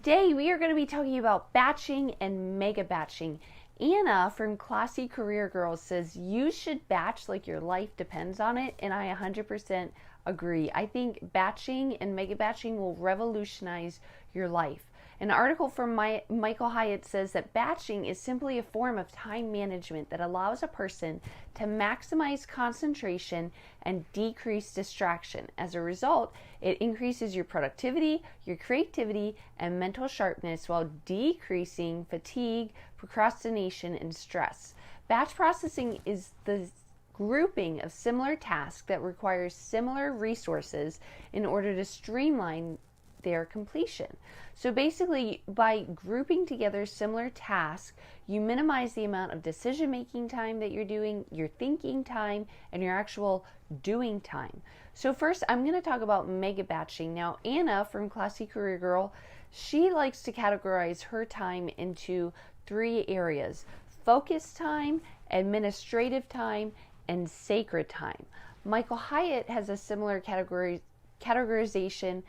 Today we are going to be talking about batching and mega batching. Anna from Classy Career Girls says you should batch like your life depends on it, and I 100% agree. I think batching and mega batching will revolutionize your life. An article from Michael Hyatt says that batching is simply a form of time management that allows a person to maximize concentration and decrease distraction. As a result, it increases your productivity, your creativity, and mental sharpness while decreasing fatigue, procrastination, and stress. Batch processing is the grouping of similar tasks that requires similar resources in order to streamline their completion. So basically, by grouping together similar tasks, you minimize the amount of decision-making time that you're doing, your thinking time, and your actual doing time. So first, I'm going to talk about mega batching. Now, Anna from Classy Career Girl, she likes to categorize her time into 3 areas: focus time, administrative time, and sacred time. Michael Hyatt has a similar categorization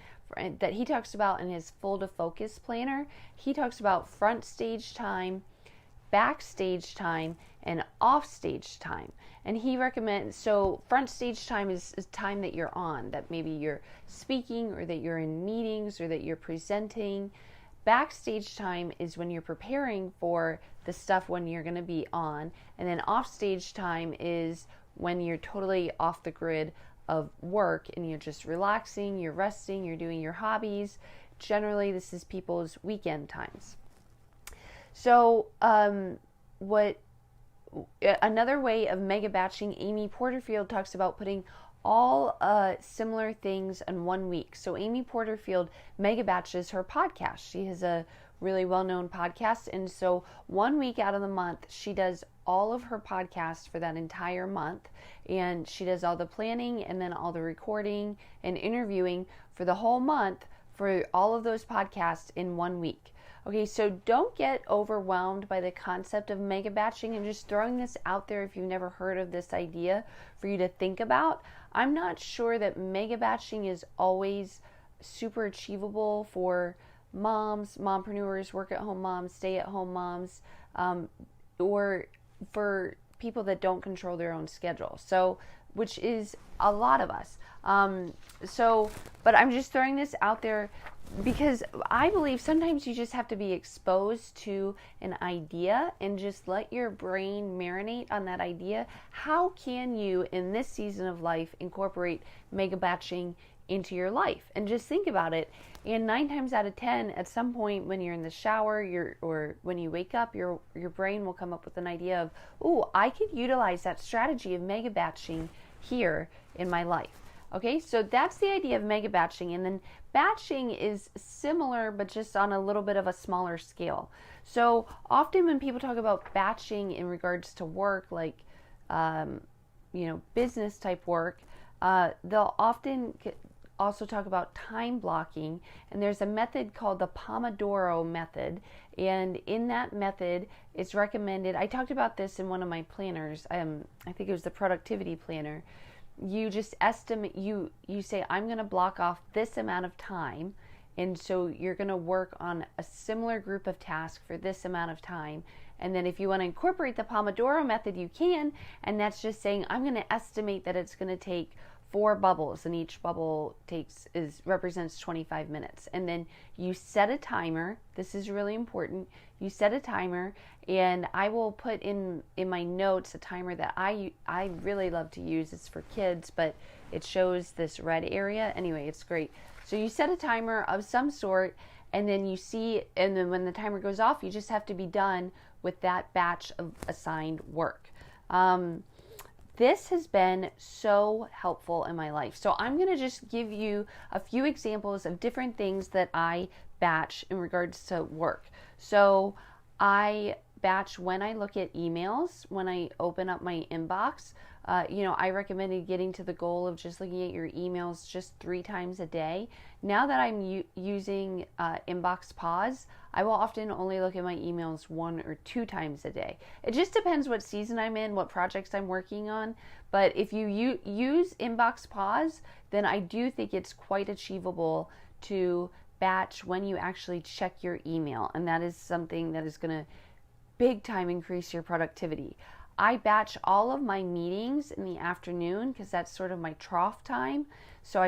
that he talks about in his full to focus planner. He talks about front stage time, backstage time, and off stage time. And he recommends, so front stage time is time that you're on, that maybe you're speaking or that you're in meetings or that you're presenting. Backstage time is when you're preparing for the stuff when you're going to be on. And then off stage time is when you're totally off the grid of work and you're just relaxing, you're resting, you're doing your hobbies. Generally, this is people's weekend times. So another way of mega batching, Amy Porterfield talks about putting all similar things in 1 week. So Amy Porterfield mega batches her podcast. She has a really well-known podcast, and so 1 week out of the month she does all of her podcasts for that entire month, and she does all the planning and then all the recording and interviewing for the whole month for all of those podcasts in 1 week. Okay, so don't get overwhelmed by the concept of mega batching. I'm just throwing this out there if you've never heard of this idea for you to think about. I'm not sure that mega batching is always super achievable for moms, mompreneurs, work at home moms, stay at home moms, or for people that don't control their own schedule. So, which is a lot of us. But I'm just throwing this out there because I believe sometimes you just have to be exposed to an idea and just let your brain marinate on that idea. How can you, in this season of life, incorporate mega batching into your life? And just think about it. And 9 times out of 10, at some point when you're in the shower, or when you wake up, your brain will come up with an idea of, "Ooh, I could utilize that strategy of mega batching here in my life." Okay, so that's the idea of mega batching. And then batching is similar, but just on a little bit of a smaller scale. So often when people talk about batching in regards to work, like, business type work, they'll often also talk about time blocking, and there's a method called the Pomodoro method, and in that method it's recommended, I talked about this in one of my planners, I think it was the productivity planner. You just estimate, you say, I'm going to block off this amount of time, and so you're going to work on a similar group of tasks for this amount of time. And then if you want to incorporate the Pomodoro method, you can, and that's just saying, I'm going to estimate that it's going to take 4 bubbles, and each bubble represents 25 minutes. And then you set a timer. This is really important. You set a timer, and I will put in my notes a timer that I really love to use. It's for kids, but it shows this red area. Anyway, it's great. So you set a timer of some sort, and then and then when the timer goes off, you just have to be done with that batch of assigned work. This has been so helpful in my life. So I'm going to just give you a few examples of different things that I batch in regards to work. So I batch when I look at emails, when I open up my inbox. I recommended getting to the goal of just looking at your emails just 3 times a day. Now that I'm using Inbox Pause, I will often only look at my emails 1 or 2 times a day. It just depends what season I'm in, what projects I'm working on. But if you use Inbox Pause, then I do think it's quite achievable to batch when you actually check your email, and that is something that is going to big time increase your productivity. I batch all of my meetings in the afternoon because that's sort of my trough time. So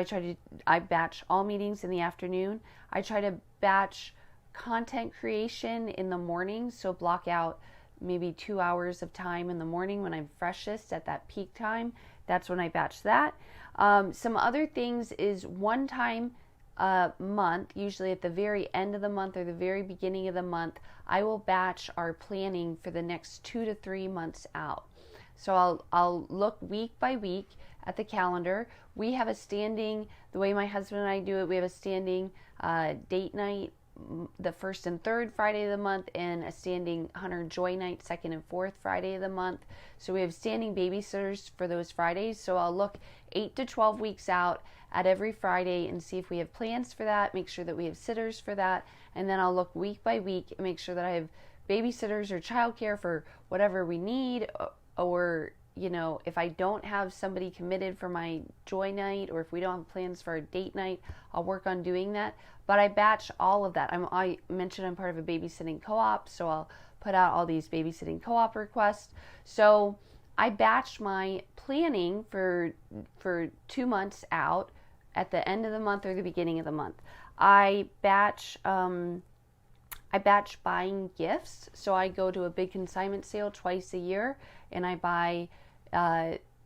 I batch all meetings in the afternoon. I try to batch content creation in the morning, so block out maybe 2 hours of time in the morning when I'm freshest at that peak time. That's when I batch that. Some other things is one time a month, usually at the very end of the month or the very beginning of the month, I will batch our planning for the next 2 to 3 months out. So I'll look week by week at the calendar. We have a standing, the way my husband and I do it, we have a standing date night the first and third Friday of the month, and a standing Hunter Joy night second and fourth Friday of the month. So we have standing babysitters for those Fridays. So I'll look 8 to 12 weeks out at every Friday and see if we have plans for that, make sure that we have sitters for that, and then I'll look week by week and make sure that I have babysitters or childcare for whatever we need, or if I don't have somebody committed for my joy night, or if we don't have plans for a date night, I'll work on doing that. But I batch all of that. I mentioned I'm part of a babysitting co-op, so I'll put out all these babysitting co-op requests. So I batch my planning for 2 months out at the end of the month or the beginning of the month. I batch buying gifts. So I go to a big consignment sale twice a year, and I buy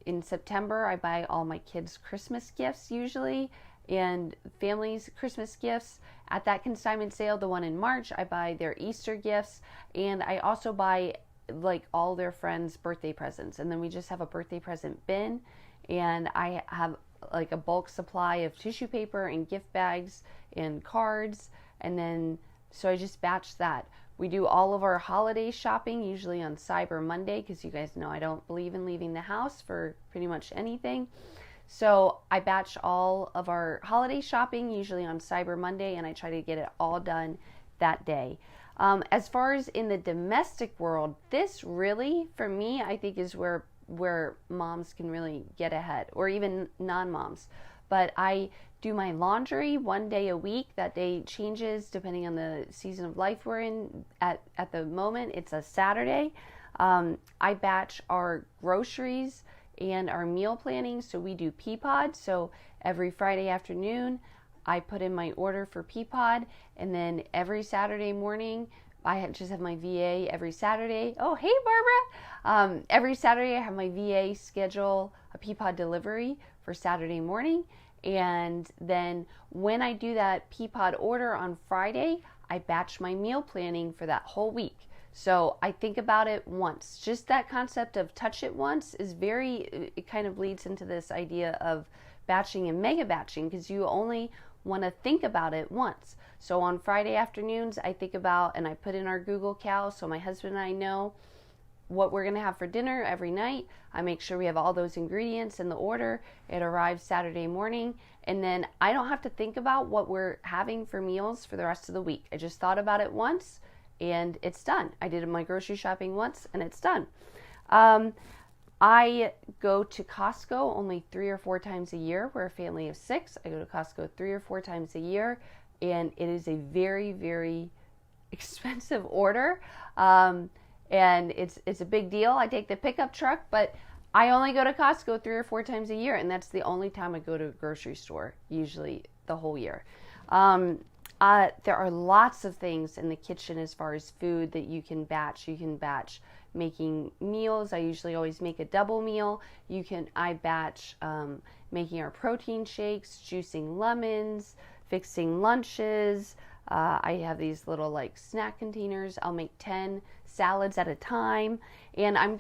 in September, I buy all my kids' Christmas gifts usually, and families' Christmas gifts. At that consignment sale, the one in March, I buy their Easter gifts, and I also buy like all their friends' birthday presents. And then we just have a birthday present bin, and I have like a bulk supply of tissue paper and gift bags and cards, and then so I just batch that. We do all of our holiday shopping usually on Cyber Monday, because you guys know I don't believe in leaving the house for pretty much anything. So I batch all of our holiday shopping usually on Cyber Monday, and I try to get it all done that day. As far as in the domestic world, this really, for me, I think is where moms can really get ahead, or even non-moms. But I do my laundry one day a week. That day changes depending on the season of life we're in. At the moment, it's a Saturday. I batch our groceries and our meal planning. So we do Peapod. So every Friday afternoon, I put in my order for Peapod, and then every Saturday morning, I just have my VA every Saturday. Oh, hey, Barbara. Every Saturday, I have my VA schedule a Peapod delivery for Saturday morning. And then when I do that Peapod order on Friday, I batch my meal planning for that whole week. So I think about it once. Just that concept of touch it once is it kind of leads into this idea of batching and mega batching, because you only want to think about it once. So on Friday afternoons, I think about, and I put in our Google Cal so my husband and I know what we're going to have for dinner every night. I make sure we have all those ingredients in the order. It arrives Saturday morning, and then I don't have to think about what we're having for meals for the rest of the week. I just thought about it once, and it's done. I did my grocery shopping once, and it's done. I go to Costco only 3 or 4 times a year. We're a family of 6. I go to Costco 3 or 4 times a year, and it is a very, very expensive order. And it's a big deal. I take the pickup truck, but I only go to Costco 3 or 4 times a year, and that's the only time I go to a grocery store, usually the whole year. There are lots of things in the kitchen as far as food that you can batch. You can batch making meals. I usually always make a double meal. I batch making our protein shakes, juicing lemons, fixing lunches. I have these little like snack containers. I'll make 10 salads at a time. And I'm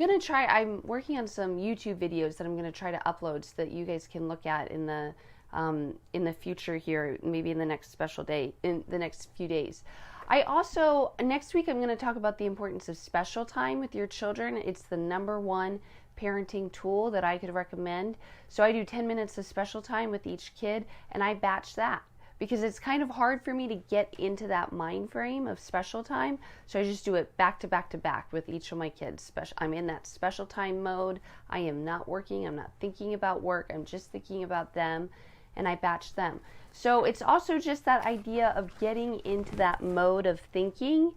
working on some YouTube videos that I'm going to try to upload so that you guys can look at in the future here, maybe in the next special day, in the next few days. Next week, I'm going to talk about the importance of special time with your children. It's the #1 parenting tool that I could recommend. So I do 10 minutes of special time with each kid, and I batch that, because it's kind of hard for me to get into that mind frame of special time. So I just do it back to back to back with each of my kids. I'm in that special time mode. I am not working. I'm not thinking about work. I'm just thinking about them. and I batch them. So it's also just that idea of getting into that mode of thinking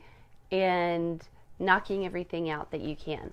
and knocking everything out that you can.